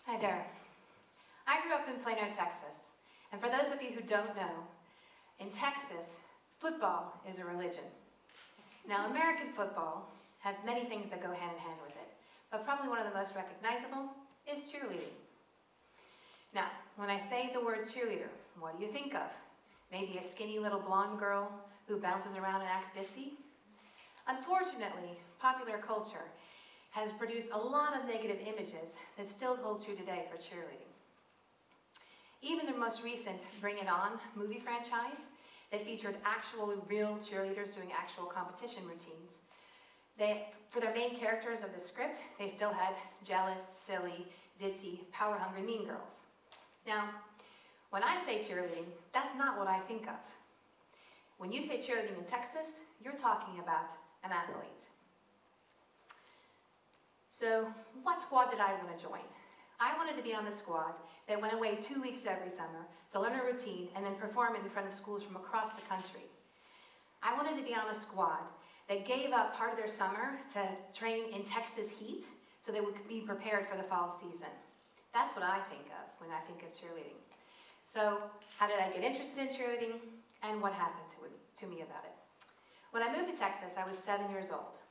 Hi there. I grew up in Plano, Texas, and for those of you who don't know, in Texas, football is a religion. Now, American football has many things that go hand in hand with it, but probably one of the most recognizable is cheerleading. Now, when I say the word cheerleader, what do you think of? Maybe a skinny little blonde girl who bounces around and acts ditzy? Unfortunately, popular culture has produced a lot of negative images that still hold true today for cheerleading. Even the most recent Bring It On movie franchise that featured actual real cheerleaders doing actual competition routines, for their main characters of the script, they still had jealous, silly, ditzy, power-hungry mean girls. Now, when I say cheerleading, that's not what I think of. When you say cheerleading in Texas, you're talking about an athlete. So, what squad did I want to join? I wanted to be on the squad that went away 2 weeks every summer to learn a routine and then perform it in front of schools from across the country. I wanted to be on a squad that gave up part of their summer to train in Texas heat so they would be prepared for the fall season. That's what I think of when I think of cheerleading. So, how did I get interested in cheerleading, and what happened to me about it? When I moved to Texas, I was 7 years old.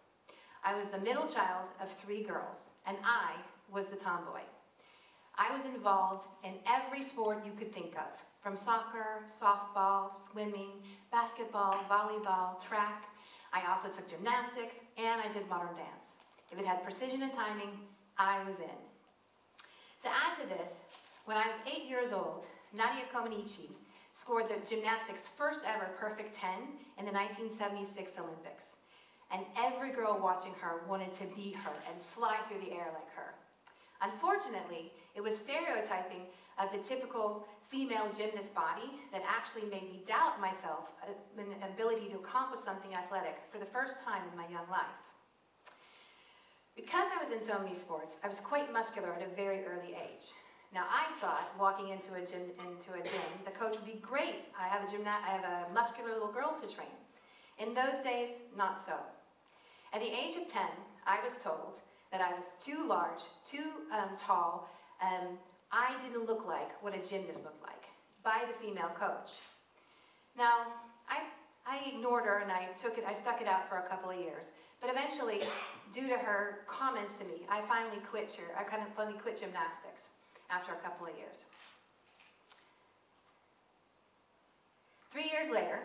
I was the middle child of 3 girls, and I was the tomboy. I was involved in every sport you could think of, from soccer, softball, swimming, basketball, volleyball, track. I also took gymnastics, and I did modern dance. If it had precision and timing, I was in. To add to this, when I was 8 years old, Nadia Comaneci scored the gymnastics' first ever perfect 10 in the 1976 Olympics. And every girl watching her wanted to be her and fly through the air like her. Unfortunately, it was stereotyping of the typical female gymnast body that actually made me doubt myself and ability to accomplish something athletic for the first time in my young life. Because I was in so many sports, I was quite muscular at a very early age. Now, I thought walking into a gym, the coach would be great. I have a muscular little girl to train. In those days, not so. At the age of 10, I was told that I was too large, too tall. I didn't look like what a gymnast looked like by the female coach. Now, I ignored her and I stuck it out for a couple of years. But eventually, due to her comments to me, I finally quit gymnastics after a couple of years. 3 years later,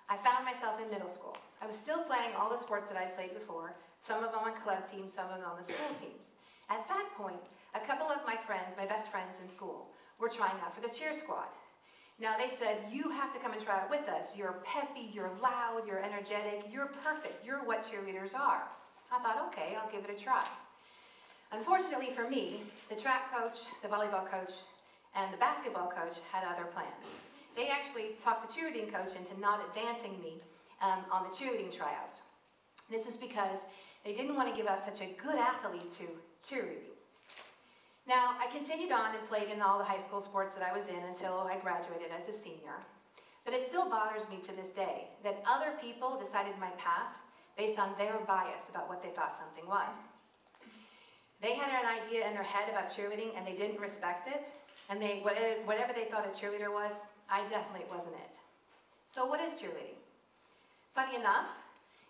I found myself in middle school. I was still playing all the sports that I'd played before, some of them on club teams, some of them on the school teams. At that point, a couple of my friends, my best friends in school, were trying out for the cheer squad. Now they said, you have to come and try out with us. You're peppy, you're loud, you're energetic, you're perfect. You're what cheerleaders are. I thought, okay, I'll give it a try. Unfortunately for me, the track coach, the volleyball coach, and the basketball coach had other plans. They actually talked the cheerleading coach into not advancing me on the cheerleading tryouts. This is because they didn't want to give up such a good athlete to cheerleading. Now, I continued on and played in all the high school sports that I was in until I graduated as a senior. But it still bothers me to this day that other people decided my path based on their bias about what they thought something was. They had an idea in their head about cheerleading and they didn't respect it. And whatever they thought a cheerleader was, I definitely wasn't it. So what is cheerleading? Funny enough,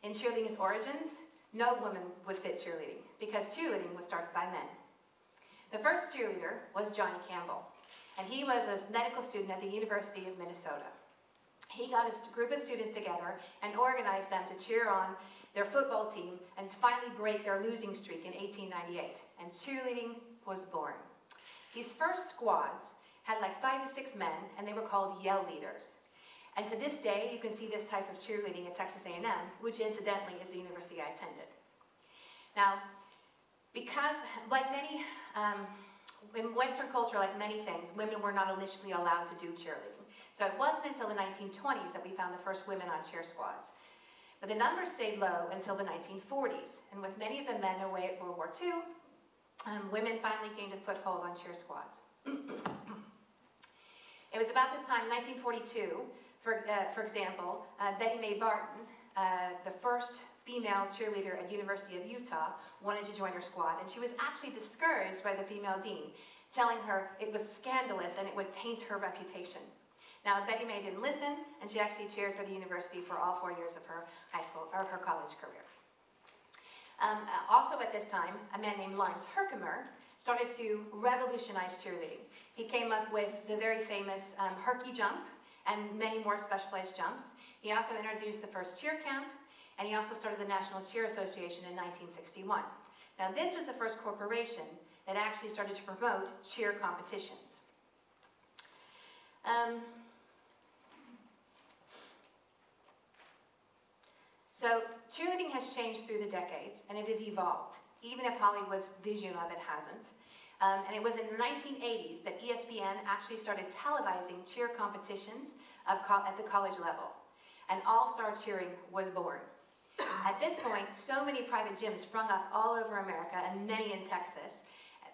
in cheerleading's origins, no woman would fit cheerleading because cheerleading was started by men. The first cheerleader was Johnny Campbell, and he was a medical student at the University of Minnesota. He got a group of students together and organized them to cheer on their football team and finally break their losing streak in 1898, and cheerleading was born. These first squads had like 5 to 6 men, and they were called yell leaders. And to this day, you can see this type of cheerleading at Texas A&M, which incidentally is the university I attended. Now, because like many, in Western culture, like many things, women were not initially allowed to do cheerleading. So it wasn't until the 1920s that we found the first women on cheer squads. But the numbers stayed low until the 1940s. And with many of the men away at World War II, women finally gained a foothold on cheer squads. It was about this time, 1942, for example, Mae Barton, the first female cheerleader at University of Utah wanted to join her squad, and she was actually discouraged by the female dean, telling her it was scandalous and it would taint her reputation. Now, Betty Mae didn't listen, and she actually cheered for the university for all 4 years of her her college career. Also at this time, a man named Lawrence Herkimer started to revolutionize cheerleading. He came up with the very famous Herky jump and many more specialized jumps. He also introduced the first cheer camp, and he also started the National Cheer Association in 1961. Now, this was the first corporation that actually started to promote cheer competitions. So cheerleading has changed through the decades, and it has evolved, even if Hollywood's vision of it hasn't. And it was in the 1980s that ESPN actually started televising cheer competitions at the college level, and all-star cheering was born. At this point, so many private gyms sprung up all over America, and many in Texas,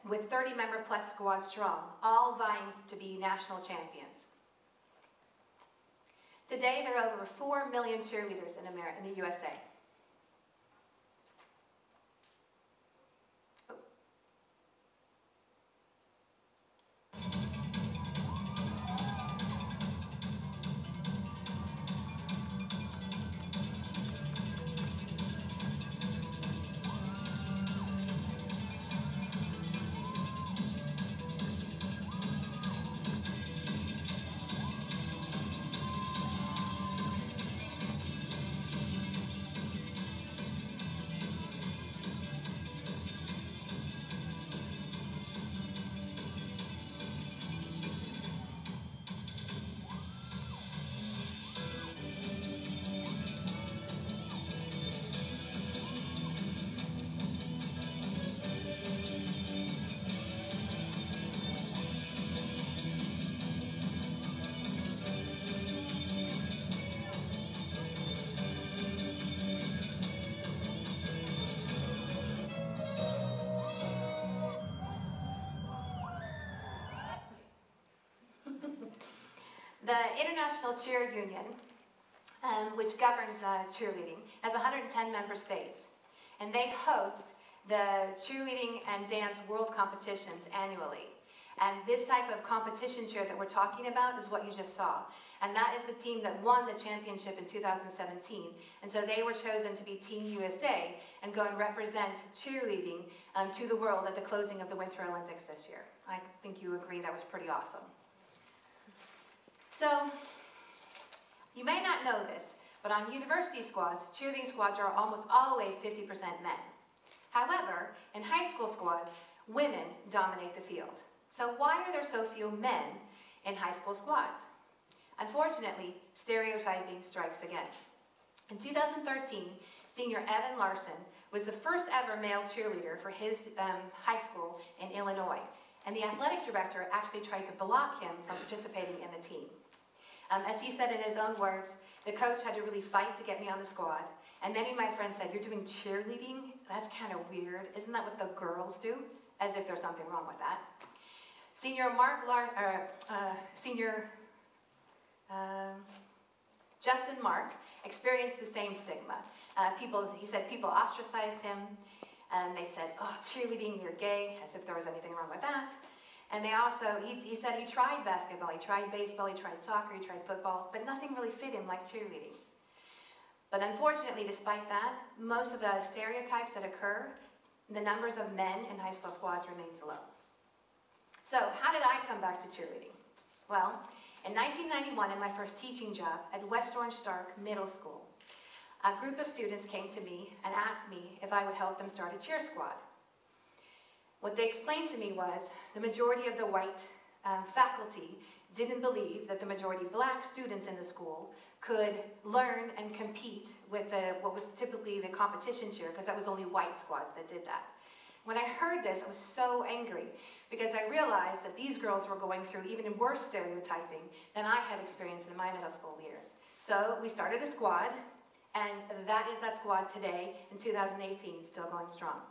with 30-member-plus squads strong, all vying to be national champions. Today, there are over 4 million cheerleaders in the USA. The International Cheer Union, which governs cheerleading, has 110 member states, and they host the cheerleading and dance world competitions annually. And this type of competition cheer that we're talking about is what you just saw. And that is the team that won the championship in 2017. And so they were chosen to be Team USA and go and represent cheerleading to the world at the closing of the Winter Olympics this year. I think you agree that was pretty awesome. So, you may not know this, but on university squads, cheerleading squads are almost always 50% men. However, in high school squads, women dominate the field. So why are there so few men in high school squads? Unfortunately, stereotyping strikes again. In 2013, senior Evan Larson was the first ever male cheerleader for his high school in Illinois, and the athletic director actually tried to block him from participating in the team. As he said in his own words, the coach had to really fight to get me on the squad, and many of my friends said, "You're doing cheerleading? That's kind of weird. Isn't that what the girls do?" As if there's something wrong with that. Justin Mark experienced the same stigma. He said people ostracized him. They said, "Oh, cheerleading, you're gay," as if there was anything wrong with that. And they also, he said he tried basketball, he tried baseball, he tried soccer, he tried football, but nothing really fit him like cheerleading. But unfortunately, despite that, most of the stereotypes that occur, the numbers of men in high school squads remains low. So, how did I come back to cheerleading? Well, in 1991, in my first teaching job at West Orange Stark Middle School, a group of students came to me and asked me if I would help them start a cheer squad. What they explained to me was the majority of the white faculty didn't believe that the majority black students in the school could learn and compete with what was typically the competition cheer, because that was only white squads that did that. When I heard this, I was so angry because I realized that these girls were going through even worse stereotyping than I had experienced in my middle school years. So we started a squad, and that is that squad today in 2018, still going strong.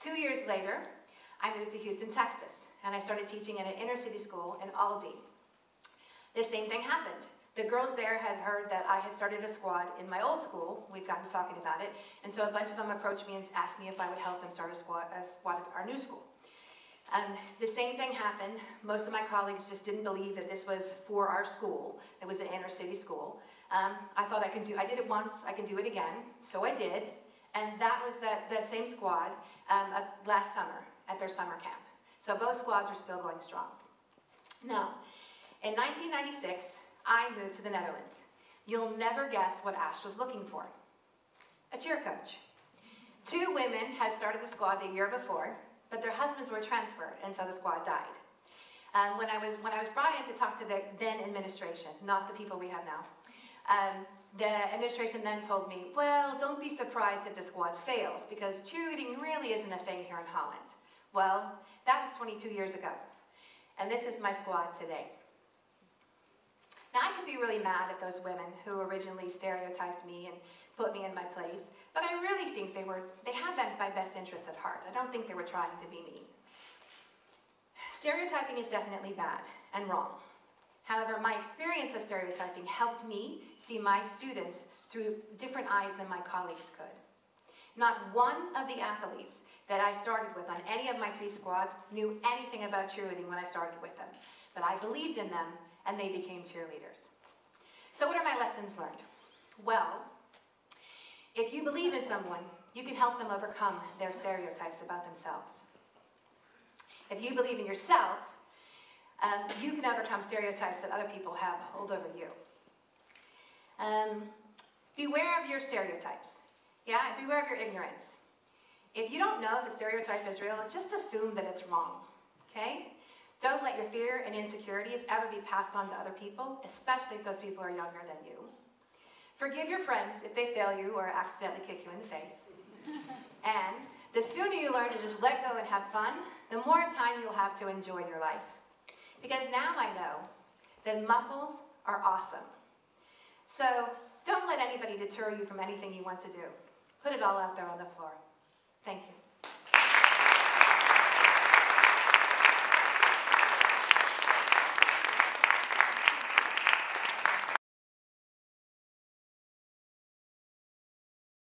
2 years later, I moved to Houston, Texas, and I started teaching at an inner city school in Aldie. The same thing happened. The girls there had heard that I had started a squad in my old school. We'd gotten talking about it. And so a bunch of them approached me and asked me if I would help them start a squad at our new school. The same thing happened. Most of my colleagues just didn't believe that this was for our school. It was an inner city school. I thought I did it once, I can do it again. So I did. And that was that same squad last summer at their summer camp. So both squads are still going strong. Now, in 1996, I moved to the Netherlands. You'll never guess what Ash was looking for. A cheer coach. 2 women had started the squad the year before, but their husbands were transferred, and so the squad died. When I was brought in to talk to the then administration, not the people we have now, the administration then told me, well, don't be surprised if the squad fails, because cheerleading really isn't a thing here in Holland. Well, that was 22 years ago, and this is my squad today. Now, I could be really mad at those women who originally stereotyped me and put me in my place, but I really think they had my best interests at heart. I don't think they were trying to be mean. Stereotyping is definitely bad and wrong. However, my experience of stereotyping helped me see my students through different eyes than my colleagues could. Not one of the athletes that I started with on any of my 3 squads knew anything about cheerleading when I started with them, but I believed in them and they became cheerleaders. So what are my lessons learned? Well, if you believe in someone, you can help them overcome their stereotypes about themselves. If you believe in yourself, you can overcome stereotypes that other people have hold over you. Beware of your stereotypes. Yeah, beware of your ignorance. If you don't know if the stereotype is real, just assume that it's wrong, okay? Don't let your fear and insecurities ever be passed on to other people, especially if those people are younger than you. Forgive your friends if they fail you or accidentally kick you in the face. And the sooner you learn to just let go and have fun, the more time you'll have to enjoy your life. Because now I know that muscles are awesome. So don't let anybody deter you from anything you want to do. Put it all out there on the floor. Thank you.